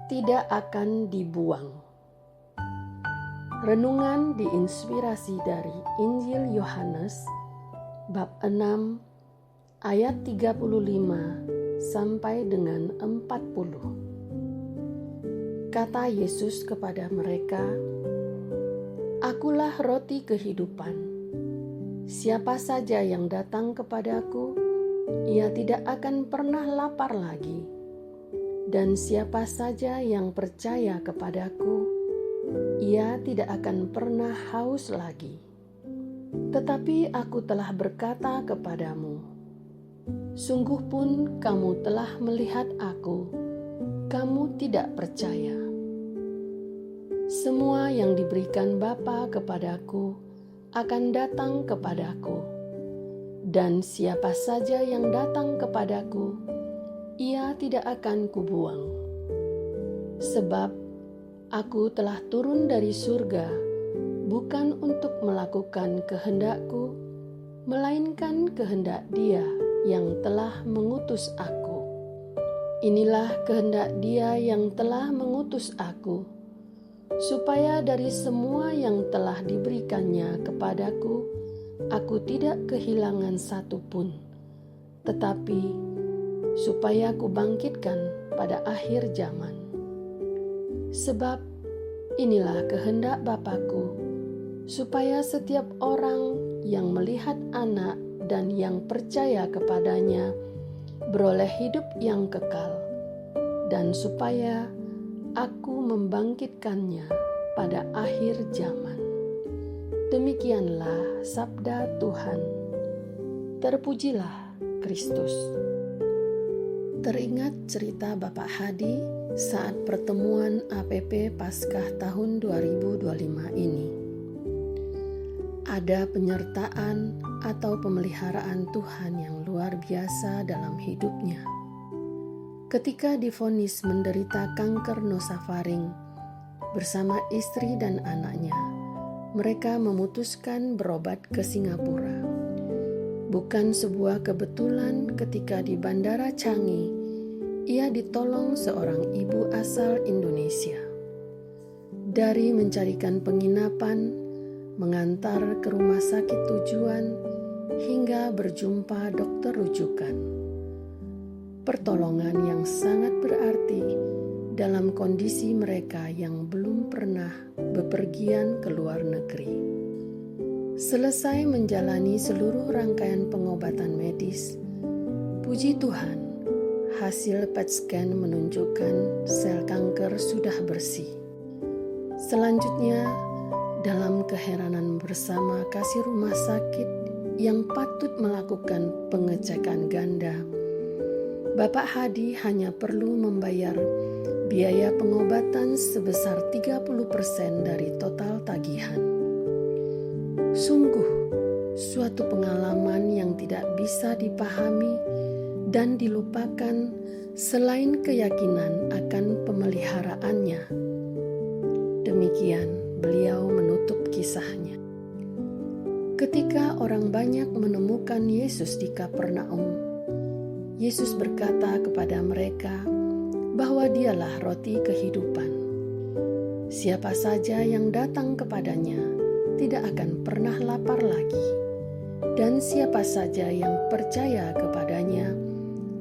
tidak akan dibuang. Renungan diinspirasi dari Injil Yohanes bab 6 ayat 35 sampai dengan 40. Kata Yesus kepada mereka, "Akulah roti kehidupan. Siapa saja yang datang kepadaku, ia tidak akan pernah lapar lagi. Dan siapa saja yang percaya kepadaku, ia tidak akan pernah haus lagi. Tetapi aku telah berkata kepadamu, sungguh pun kamu telah melihat aku, kamu tidak percaya. Semua yang diberikan Bapa kepadaku akan datang kepadaku, dan siapa saja yang datang kepadaku, ia tidak akan kubuang. Sebab aku telah turun dari surga, bukan untuk melakukan kehendakku, melainkan kehendak Dia yang telah mengutus aku. Inilah kehendak Dia yang telah mengutus aku, supaya dari semua yang telah diberikannya kepadaku, aku tidak kehilangan satu pun, tetapi supaya aku bangkitkan pada akhir zaman. Sebab inilah kehendak Bapa-Ku, supaya setiap orang yang melihat Anak dan yang percaya kepadanya beroleh hidup yang kekal, dan supaya Aku membangkitkannya pada akhir zaman." Demikianlah sabda Tuhan. Terpujilah Kristus. Teringat cerita Bapak Hadi saat pertemuan APP Paskah tahun 2025 ini. Ada penyertaan atau pemeliharaan Tuhan yang luar biasa dalam hidupnya. Ketika divonis menderita kanker nosofaring bersama istri dan anaknya, mereka memutuskan berobat ke Singapura. Bukan sebuah kebetulan ketika di Bandara Changi, ia ditolong seorang ibu asal Indonesia. Dari mencarikan penginapan, mengantar ke rumah sakit tujuan, hingga berjumpa dokter rujukan. Pertolongan yang sangat berarti dalam kondisi mereka yang belum pernah bepergian ke luar negeri. Selesai menjalani seluruh rangkaian pengobatan medis, puji Tuhan, hasil PET scan menunjukkan sel kanker sudah bersih. Selanjutnya, dalam keheranan bersama kasir rumah sakit yang patut melakukan pengecekan ganda, Bapak Hadi hanya perlu membayar biaya pengobatan sebesar 30% dari total tagihan. Sungguh suatu pengalaman yang tidak bisa dipahami dan dilupakan selain keyakinan akan pemeliharaannya. Demikian beliau menutup kisahnya. Ketika orang banyak menemukan Yesus di Kapernaum, Yesus berkata kepada mereka bahwa Dialah roti kehidupan. Siapa saja yang datang kepadanya tidak akan pernah lapar lagi, dan siapa saja yang percaya kepadanya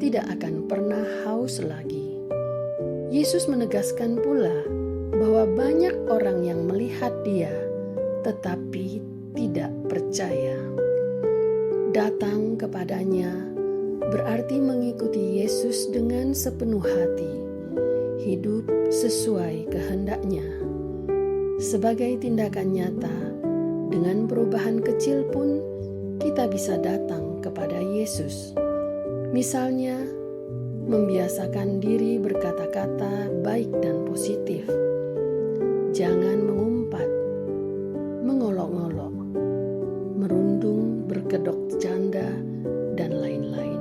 tidak akan pernah haus lagi. Yesus menegaskan pula bahwa banyak orang yang melihat Dia tetapi tidak percaya. Datang kepadanya berarti mengikuti Yesus dengan sepenuh hati, hidup sesuai kehendaknya. Sebagai tindakan nyata, dengan perubahan kecil pun kita bisa datang kepada Yesus. Misalnya, membiasakan diri berkata-kata baik dan positif. Jangan mengumpat, mengolok-ngolok, merundung, berkedok canda, dan lain-lain.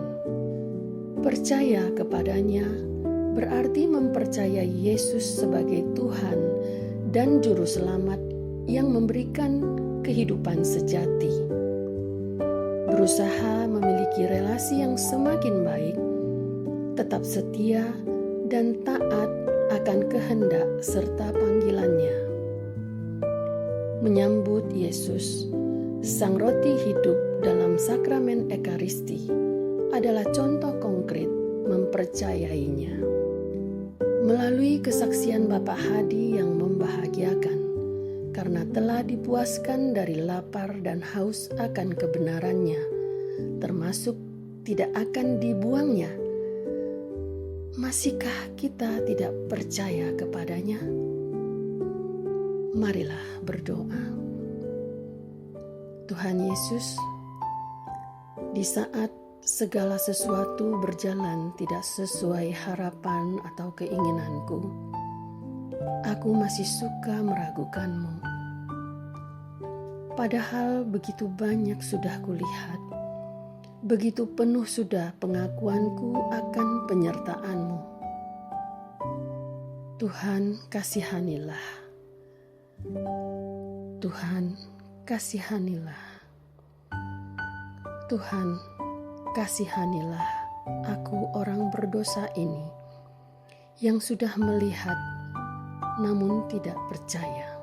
Percaya kepadanya berarti mempercayai Yesus sebagai Tuhan dan Juru Selamat yang memberikan kehidupan sejati. Berusaha memiliki relasi yang semakin baik, tetap setia dan taat akan kehendak serta panggilannya. Menyambut Yesus, Sang Roti hidup dalam sakramen Ekaristi, adalah contoh konkret mempercayainya. Melalui kesaksian Bapak Hadi yang membahagiakan, karena telah dipuaskan dari lapar dan haus akan kebenarannya, termasuk tidak akan dibuangnya, masihkah kita tidak percaya kepadanya? Marilah berdoa. Tuhan Yesus, di saat segala sesuatu berjalan tidak sesuai harapan atau keinginanku, aku masih suka meragukanmu. Padahal begitu banyak sudah kulihat, begitu penuh sudah pengakuanku akan penyertaan-Mu. Tuhan, kasihanilah. Tuhan, kasihanilah. Tuhan, kasihanilah aku orang berdosa ini yang sudah melihat namun tidak percaya.